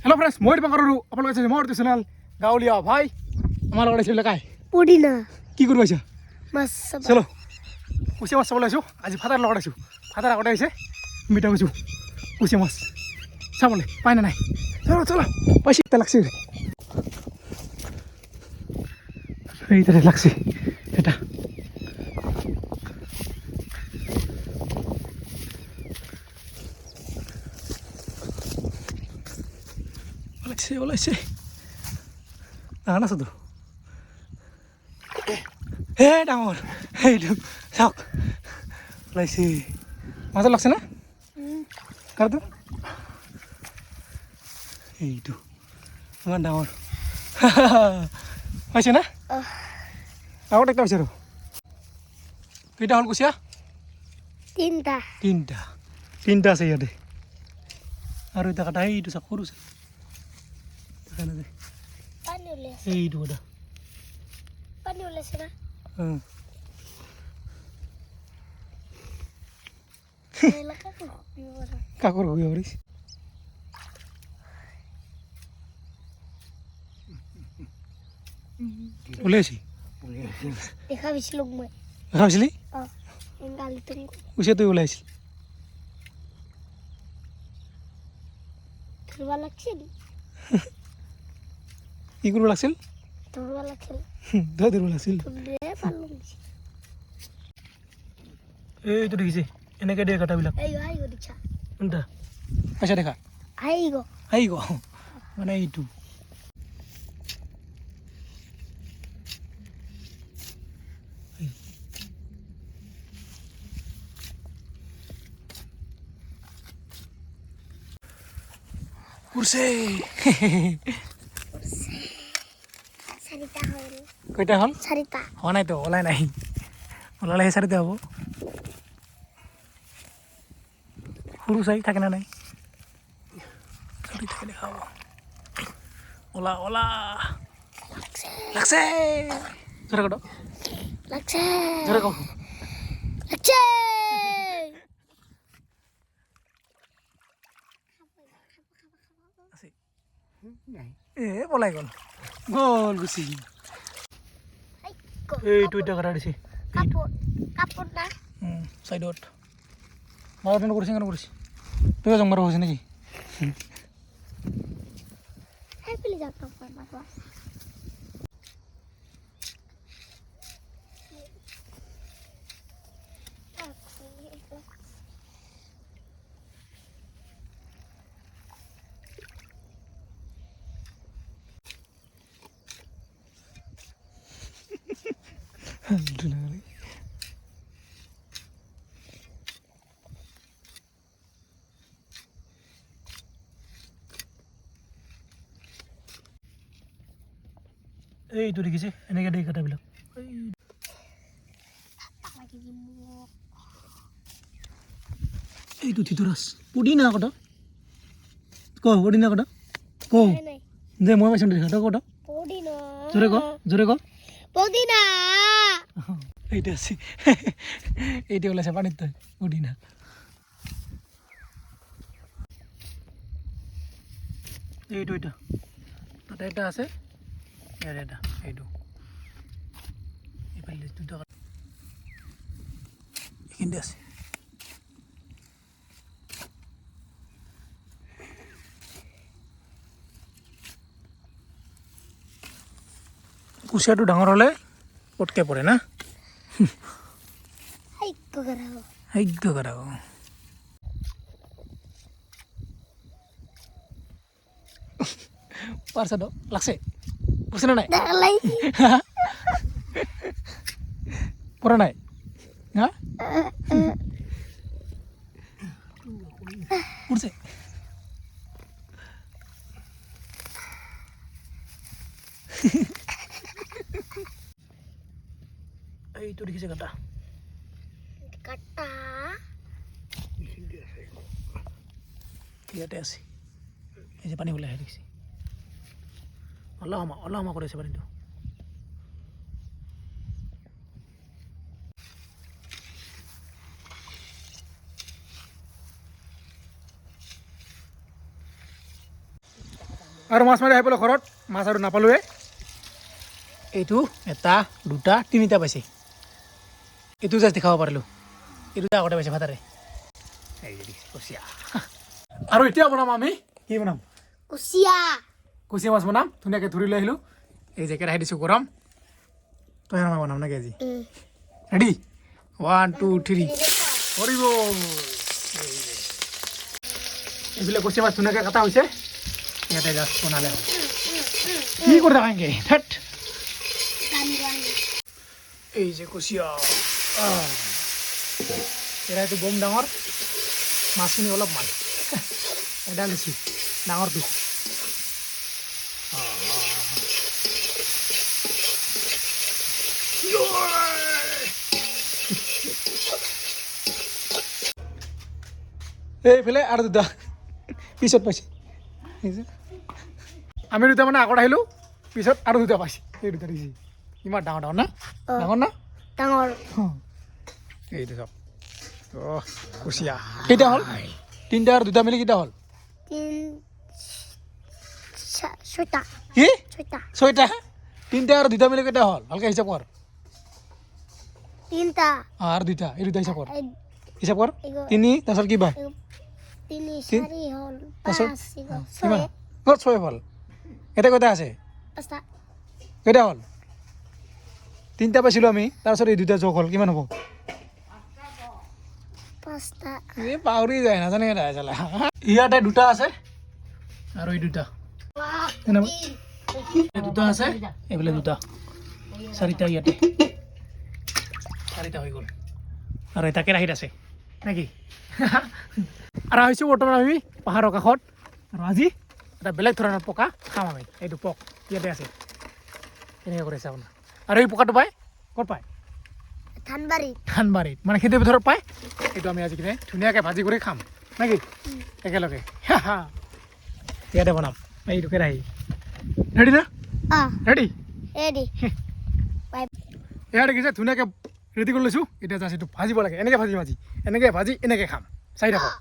hello friends মই পাকৰো আপোনালোকে চাই মোৰ চেনেল গাঁৱলীয়া ভাই আমাৰ লগত আছিল কাই পুদিনা কি কৰিব আছা মাছ চলো কুচিয়া মাছ চাবলৈ আছো আজি ফাদাৰ লগত আছো ফাদাৰ আগতে আহিছে মিঠা কৈছো কুচিয়া মাছ চাবলৈ পাই না নাই চলো চলো পইচা লাগছে এইটারে লাগছে এটা ওলাইছে ডাঙৰ আছে তো হে ডাঙৰ এইটো চাওক ওলাইছে মাজত লাগছে না কাৰটো এইটো ইমান ডাঙৰ পাইছে না আগত একটা পাইছে আৰু কেইটা হ'ল কুচিয়া তিনটা তিনটা আছে ইয়াতে আৰু এটা কাটা এইটো চাওক সৰু আছে পানী ওলাইছে এইটো এটা পানী ওলাইছে না কাকৰ হৈ পাৰিছে ওলাইছি দেখা পাইছিলো মই দেখা পাইছিলি গালিটো কুচিয়া তুই ওলাইছিল ধৰিব লাগিছিল কি কৰিব লাগিছিল ধৰিব লাগিছিল ধৰিব লাগিছিল ধৰিলে পালোঁ এইটো দেখিছে এনেকৈ দিয়ে কাটাবিলাক এই আহি গো দিছা কোনটা পইচা দেখা আহি গো মানে এইটো কুৰছে চাৰিটা হ'ল কেইটা হ'ল চাৰিটা হোৱা নাইতো ওলাই নাই ওলালেহে চাৰিটা হ'ব সৰু চাই থাকে না নাই চলি থাকে দেখাব ওলা ওলা লাগছে জোৰে কটো লাগছে জোৰে কওঁ লাগছে এ পলাই গ'ল গ'ল গুচি এইটো এতিয়া কটা দিছে কাপোৰ না চাইডত মাৰোঁ কৰিছে কেনে কৰিছে তই জং মাৰো হৈছে নেকি সেইফালে যাওক কাপোৰ মাৰিব এইটো দেখিছে এনেকৈ দিয়ে কাটাবিলাক এইটো থিতৰাছ পুদিনা কটা পুদিনা কটা যে মই পাইছোঁ দেখা তই কটা জোৰে ক পুদিনা এইটো আছে এইটো ওলাইছে পানীত তই পুদিনা এইটো এটা তাতে এটা আছে ইয়াৰ এটা এইটো এইফালে দুটা এইখিনিতে আছে কুচিয়াটো ডাঙৰ হ'লে পটকে পৰে না হাইগ্য কৰাব পাৰছে তো লাগছে পৰছে না নাই পৰা নাই হা পৰছে এইটো দেখিছে কাটা ইয়াতে আছে এই যে পানী ওলাই আহে দেখিছে অলহমা কৰি আছে পানীটো আৰু মাছ মাৰি আহি পেলাই ঘৰত মাছ আৰু নাপালোৱে এইটো এটা দুটা তিনিটা পাইছে এইটো জাষ্ট দেখাব পাৰিলোঁ এই দুটা আগতে পাইছে ভাতাৰে এই কুচিয়া আৰু এতিয়া বনাম আমি কি বনাম কুচিয়া কুচিয়া মাছ বনাম ধুনীয়াকৈ ধৰি লৈ আহিলোঁ এই যে কেৰাহী দিছোঁ গৰম তই আৰু মই বনাম নেকি আজি ৰেডি 1 2 3 কৰিব এইবিলাক কুচিয়া মাছ ধুনীয়াকৈ কটা হৈছে ইয়াতে জাষ্ট বনালে হ'ল কি কৰি থাকাংগে থেট এই যে কুচিয়া কেৰাহীটো বম ডাঙৰ মাছখিনি অলপমান এডাল লৈছোঁ ডাঙৰটো এইফালে আৰু দুটা পিছত পাইছে আমি দুটা মানে আগত আহিলোঁ পিছত আৰু দুটা পাইছে এই দুটা দিছে ইমান ডাঙৰ ডাঙৰ না ডাঙৰ না ডাঙৰ এইটো চাওক অ' কুচিয়া কেইটা হ'ল তিনিটা আৰু দুটা মিলি কেইটা হ'ল ছয়টা কি ছয়টা ছয়টা তিনিটা আৰু দুটা মিলি কেইটা হ'ল ভালকৈ হিচাপ কৰ তিনিটা আৰু দুটা এই দুটা হিচাপ কৰ এই- হিচাপ কৰ এগো- তিনি তাৰপিছত কিবা তিনি চাৰি হ'ল তাৰপিছত পাঁচ এগো, কিমান ছয় ক'ত ছয় হ'ল এতিয়া কেইটা আছে পাঁচটা কেইটা হ'ল তিনিটা পাইছিলোঁ আমি তাৰপিছত এই দুটা যোগ হ'ল কিমান হ'ব পাঁচটা এই পাহৰি যায় নাজানে কেইটা চালা ইয়াতে দুটা আছে আৰু এই দুটা এনেকুৱা এই দুটা আছে এইফালে দুটা চাৰিটা ইয়াতে চাৰিটা হৈ গ'ল আৰু এটা কেৰাহীত আছে নেকি আৰু আহিছোঁ বৰ্তমান আমি পাহাৰৰ কাষত আৰু আজি এটা বেলেগ ধৰণৰ পকা খাম আমি এইটো পক ইয়াতে আছে কেনেকৈ কৰিছে আপোনাৰ আৰু এই পকাটো পায় ক'ত পায় ধানবাৰীত ধানবাৰীত মানে খেতি পথাৰত পায় এইটো আমি আজি কিনে ধুনীয়াকৈ ভাজি কৰি খাম নেকি একেলগে ইয়াতে বনাম এইটো কেৰাহী ৰেডি না ৰেডি ৰেডি এয়া দেখিছে ধুনীয়াকৈ ৰেডি কৰি লৈছোঁ এতিয়া জাষ্ট এইটো ভাজিব লাগে এনেকৈ ভাজি এনেকৈ খাম চাই থাকক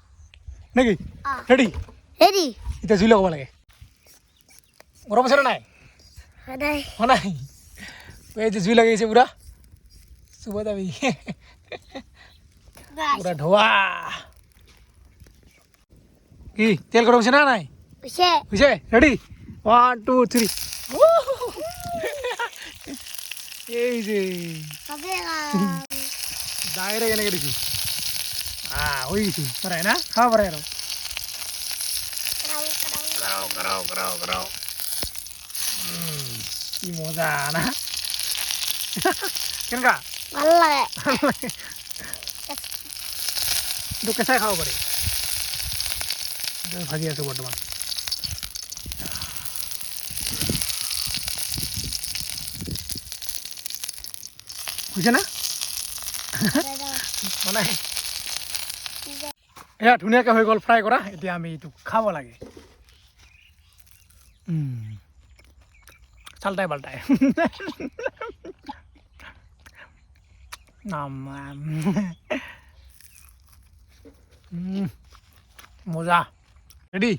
নেকি ৰেডি ৰেডি এতিয়া জুই লগাব লাগে গৰম আছে নাই সদায় নাই এই যে জুই লাগিছে পুৰা চুব যাবি পুৰা ধোৱা কি তেল গৰম হৈছে না নাই হৈছে হৈছে ৰেডি 1 2 3 এই যে ডাইৰেক্ট এনেকৈ দিছোঁ হৈ গৈছোঁ পাৰে না খাব পাৰে আৰু কৰাও কি মজা না কেনেকুৱা ভাল লাগে এইটো কেঁচাই খাব পাৰি ভাজি আছোঁ বৰ্তমান হৈছে না মানে এয়া ধুনীয়াকৈ হৈ গ'ল ফ্ৰাই কৰা এতিয়া আমি এইটো খাব লাগে চালটাই পাল্টাই মজা ৰেডি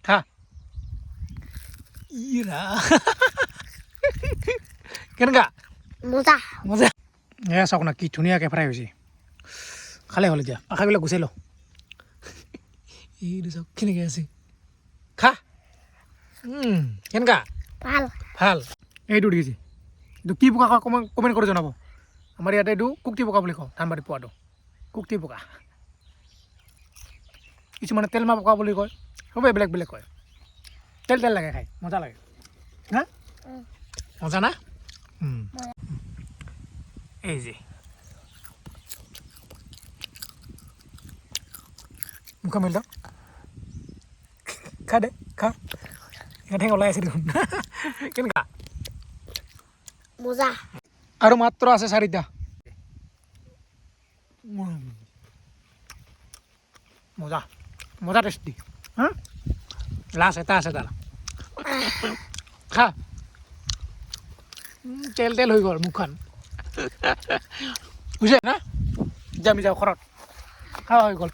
খা ইৰা কেনেকুৱা মজা মজা এয়া চাওক না কি ধুনীয়াকৈ ফ্ৰাই হৈছে খালে হ'ল এতিয়া পাখাবিলাক গুচাই ল এইটো চাওক কেনেকৈ আছে খা কেনেকুৱা ভাল ভাল এইটো দেখিছে এইটো কি পোকা কমেণ্ট কৰি জনাব আমাৰ ইয়াতে এইটো কুক্তি পোকা বুলি কওঁ ধানবাৰীত পোৱাটো কুক্তি পোকা কিছুমানে তেলমা পোকা বুলি কয় চবেই বেলেগ বেলেগ কয় তেল লাগে খাই মজা লাগে হা মজা না এই যে মুখা মেলি দিয়ক খা দে খা ঠেং ওলাই আছে দেখোন কেনেকুৱা মজা আৰু মাত্ৰ আছে চাৰিটা মজা মজা টেষ্টি হা লাষ্ট এটা আছে তাৰ খা তেল হৈ গ'ল মুখখন বুজিছে না এতিয়া আমি যাওঁ ঘৰত খোৱা হৈ গ'ল